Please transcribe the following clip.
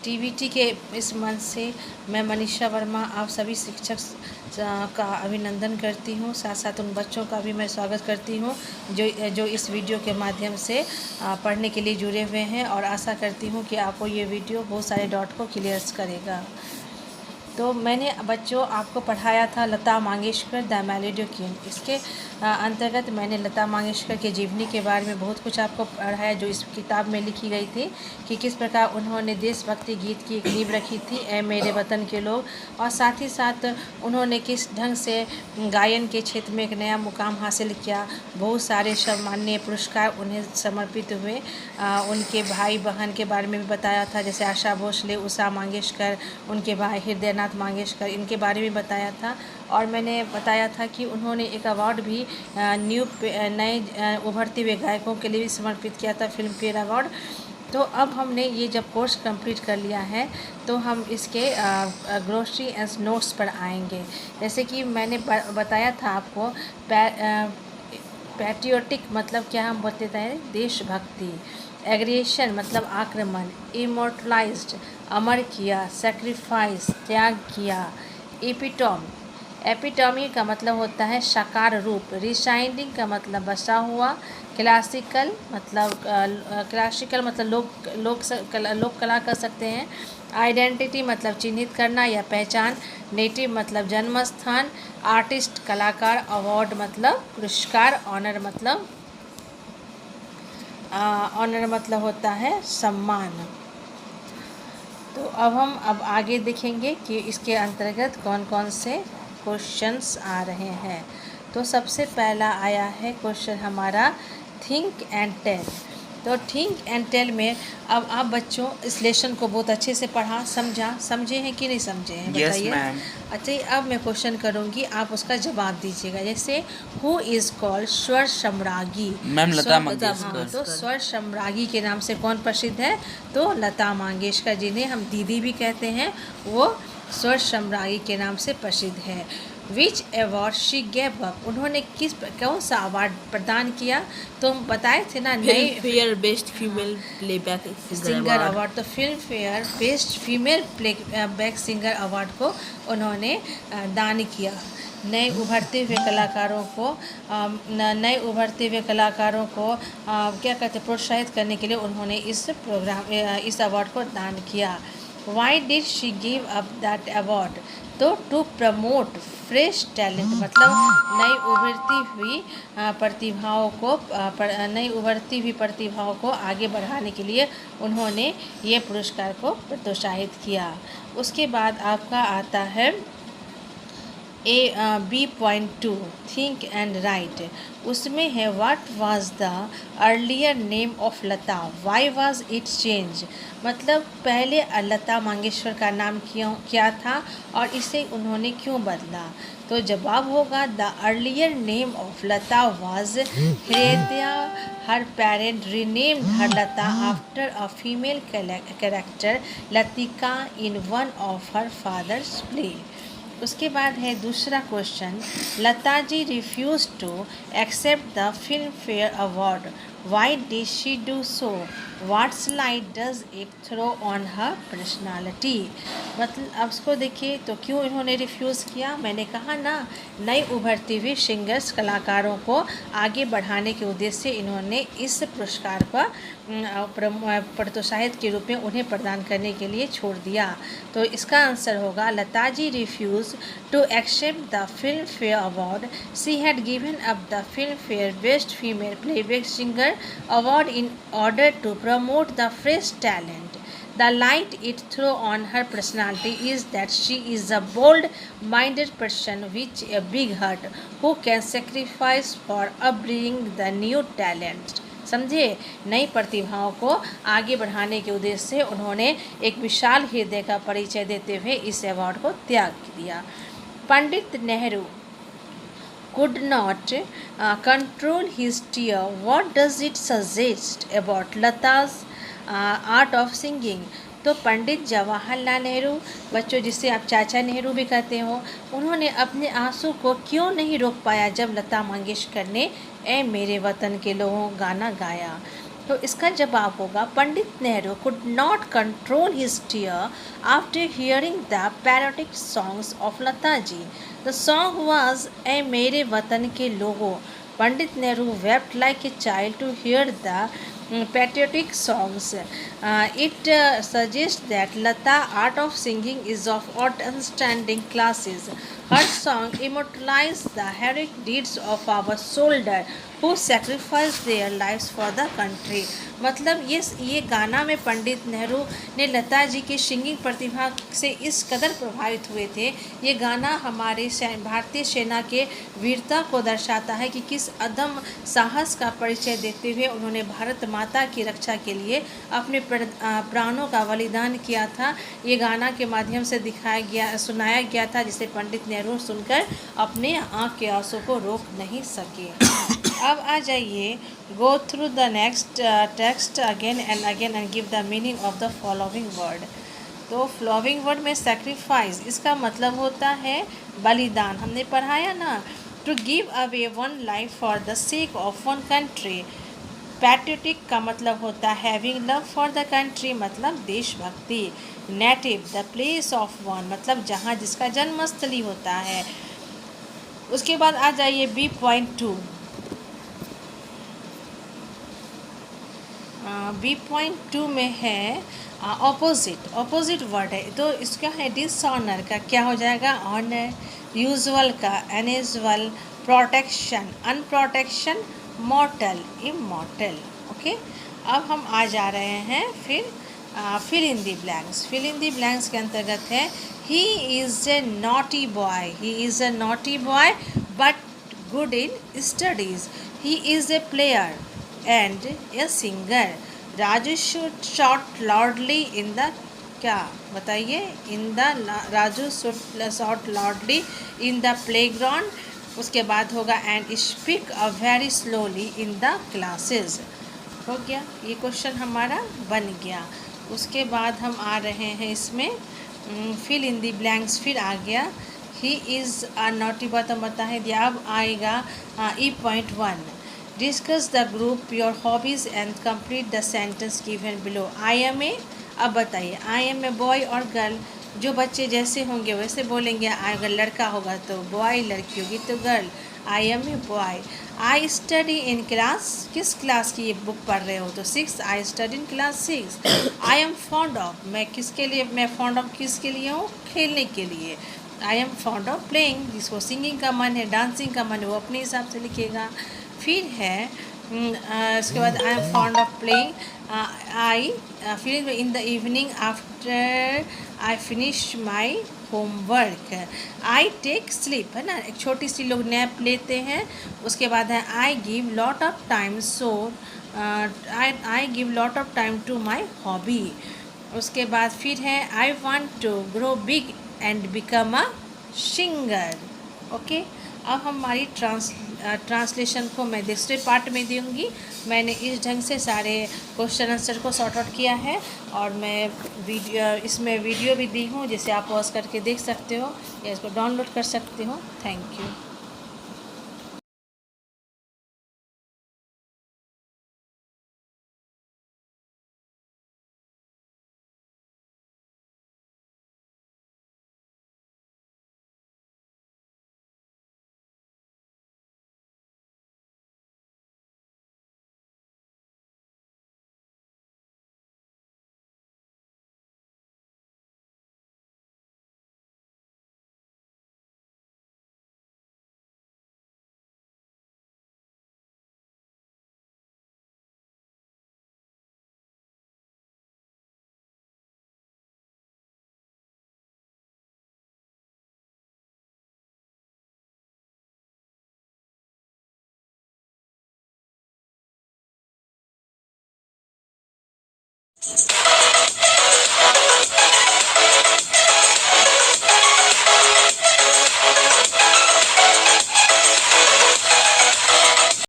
TVT के इस मंच से मैं मनीषा वर्मा आप सभी शिक्षक का अभिनंदन करती हूँ। साथ साथ उन बच्चों का भी मैं स्वागत करती हूँ जो इस वीडियो के माध्यम से पढ़ने के लिए जुड़े हुए हैं, और आशा करती हूँ कि आपको ये वीडियो बहुत सारे डाउट को क्लियर करेगा। तो मैंने बच्चों आपको पढ़ाया था Lata Mangeshkar the melody queen. इसके अंतर्गत मैंने लता मंगेशकर के जीवनी के बारे में बहुत कुछ आपको पढ़ाया, जो इस किताब में लिखी गई थी कि किस प्रकार उन्होंने देशभक्ति गीत की एक नींव रखी थी, ए मेरे वतन के लोग, और साथ ही साथ उन्होंने किस ढंग से गायन के क्षेत्र में एक नया मुकाम हासिल किया। बहुत सारे सम्माननीय पुरस्कार उन्हें समर्पित हुए। उनके भाई बहन के बारे में भी बताया था, जैसे आशा भोसले, उषा मंगेशकर, उनके भाई हृदयनाथ मंगेशकर, इनके बारे में बताया था। और मैंने बताया था कि उन्होंने एक अवार्ड भी नए उभरते हुए गायकों के लिए भी समर्पित किया था, फिल्म फेयर अवार्ड। तो अब हमने ये जब कोर्स कंप्लीट कर लिया है तो हम इसके ग्लोसरी एंड नोट्स पर आएंगे। जैसे कि मैंने बताया था आपको, पैट्रियोटिक मतलब क्या हम बताते हैं, देशभक्ति। एग्रेशन मतलब आक्रमण। इमोर्टलाइज्ड अमर किया। सेक्रीफाइस त्याग किया। एपिटॉमी का मतलब होता है साकार रूप। रिसाइंडिंग का मतलब बसा हुआ। क्लासिकल मतलब लोक कला कर सकते हैं। आइडेंटिटी मतलब चिन्हित करना या पहचान। नेटिव मतलब जन्म स्थान। आर्टिस्ट कलाकार। अवार्ड मतलब पुरस्कार। ऑनर मतलब होता है सम्मान। तो अब हम आगे देखेंगे कि इसके अंतर्गत कौन कौन से क्वेश्चंस आ रहे हैं। तो सबसे पहला आया है क्वेश्चन हमारा थिंक एंड टेल। तो थिंक एंड टेल में अब आप बच्चों इस लेसन को बहुत अच्छे से पढ़ा समझे हैं कि नहीं समझे हैं, बताइए। अच्छा, अब मैं क्वेश्चन करूंगी, आप उसका जवाब दीजिएगा। जैसे हु इज़ कॉल्ड स्वर सम्राज्ञी? मैम लता मंगेशकर। तो स्वर सम्राज्ञी के नाम से कौन प्रसिद्ध है? तो लता मंगेशकर, जिन्हें हम दीदी भी कहते हैं, वो स्वर सम्राज्ञी के नाम से प्रसिद्ध है। Which award she gave up? उन्होंने कौन सा अवार्ड प्रदान किया? तो हम बताए थे ना, नई fare best female playback singer award. तो Filmfare best female playback singer award को उन्होंने दान किया। नए उभरते हुए कलाकारों को क्या कहते, प्रोत्साहित करने के लिए उन्होंने इस अवार्ड को दान किया। Why did she give up that award? तो टू प्रमोट फ्रेश टैलेंट मतलब नई उभरती हुई प्रतिभाओं को आगे बढ़ाने के लिए उन्होंने ये पुरस्कार को प्रोत्साहित किया। उसके बाद आपका आता है B.2 थिंक एंड राइट। उसमें है what was the earlier name of Lata, why was it change? मतलब पहले लता मंगेशकर का नाम क्या था और इसे उन्होंने क्यों बदला? तो जवाब होगा the earlier name of Lata was Hridaya. Her parent renamed her Lata after a female character Latika in one of her father's play. उसके बाद है दूसरा question, Lata ji refuse to accept the Filmfare award, why did she do so? What's light does it throw on her personality? मतलब अब उसको देखिए, तो क्यों इन्होंने रिफ्यूज़ किया? मैंने कहा ना, नई उभरती हुई सिंगर्स कलाकारों को आगे बढ़ाने के उद्देश्य से इन्होंने इस पुरस्कार पर प्रोत्साहित के रूप में उन्हें प्रदान करने के लिए छोड़ दिया। तो इसका आंसर होगा Lata ji refuse to accept the Filmfare award, she had given up the Filmfare best female playback singer award in order to promote the fresh talent. The light it throws on her personality is that she is a bold-minded person with a big heart who can sacrifice for upbringing the new talent. समझे? नई प्रतिभाओं को आगे बढ़ाने के उद्देश्य से उन्होंने एक विशाल हृदय का परिचय देते हुए इस अवार्ड को त्याग दिया। Pandit Nehru could not control his tear. What does it suggest about Lata's art of singing? तो पंडित जवाहरलाल नेहरू, बच्चों जिसे आप चाचा नेहरू भी कहते हो, उन्होंने अपने आंसू को क्यों नहीं रोक पाया जब लता मंगेशकर ने ए मेरे वतन के लोगों गाना गाया? तो इसका जवाब होगा Pandit Nehru could not control his tear after hearing the patriotic songs of Lata ji. The song was a मेरे वतन के लोगों। Pandit Nehru wept like a child to hear the patriotic songs. It suggests that Lata art of singing is of outstanding classes. Her song immortalized the heroic deeds of our soldiers who sacrificed their lives for the country. मतलब ये गाना में पंडित नेहरू ने लता जी की singing प्रतिभा से इस कदर प्रभावित हुए थे। ये गाना हमारे भारतीय सेना के वीरता को दर्शाता है कि किस अदम साहस का परिचय देते हुए उन्होंने भारत माता की रक्षा के लिए अपने प्राणों का बलिदान किया था। ये गाना के माध्यम से सुनाया गया था, जिसे पंडित नेहरू सुनकर अपने आँख के आंसू को रोक नहीं सके। अब आ जाइए, go through the next text again and give the meaning of the following word. तो फ्लोविंग वर्ड में सेक्रीफाइस, इसका मतलब होता है बलिदान, हमने पढ़ाया ना। To give away one life for the sake of one country. Patriotic का मतलब होता है having love for the country, मतलब देशभक्ति। Native, the place of one, मतलब जहाँ जिसका जन्मस्थली होता है। उसके बाद आ जाइए B.2। B.2 में है ऑपोजिट वर्ड है, तो इसका है डिसऑनर का क्या हो जाएगा, ऑनर। यूजुअल का unusual. Protection, unprotection. Mortal, immortal. Okay, अब हम आ जा रहे हैं fill in the blanks. Fill in the blanks के अंतर्गत है he is a naughty boy. He is a naughty boy but good in studies. He is a player and a singer. Raju shot loudly in the, क्या बताइए, in the, Raju shot loudly in the playground. उसके बाद होगा and speak very slowly in the classes। हो गया, ये question हमारा बन गया। उसके बाद हम आ रहे हैं इसमें फिल इन दी ब्लैंक्स, फिर आ गया he is a naughty boy, तो बताए दिया। अब आएगा E.1, discuss the group your hobbies and complete the sentence given below. I am a, अब बताइए आई एम ए बॉय और गर्ल, जो बच्चे जैसे होंगे वैसे बोलेंगे। अगर लड़का होगा तो बॉय, लड़की होगी तो girl. I am a boy. I study in class, किस क्लास की ये बुक पढ़ रहे हो, तो 6। I study in class 6। I am fond of, मैं किसके लिए, मैं फॉन्ड ऑफ किसके लिए हूँ, खेलने के लिए। आई एम फॉन्ड ऑफ प्लेइंग, जिसको सिंगिंग का मन है, डांसिंग का मन है, वो अपने हिसाब से लिखेगा। फिर है इसके बाद I am fond of playing. I फिर in the evening after I finish my homework. I take sleep, है ना, एक छोटी सी लोग नैप लेते हैं। उसके बाद है I give lot of time, so I give lot of time to my hobby. उसके बाद फिर है I want to grow big and become a singer. Okay, अब हमारी ट्रांसलेशन को मैं दूसरे पार्ट में दूंगी। मैंने इस ढंग से सारे क्वेश्चन आंसर को सॉर्ट आउट किया है, और मैं इसमें वीडियो भी दी हूँ, जिसे आप पॉज करके देख सकते हो या इसको डाउनलोड कर सकते हो। Thank you.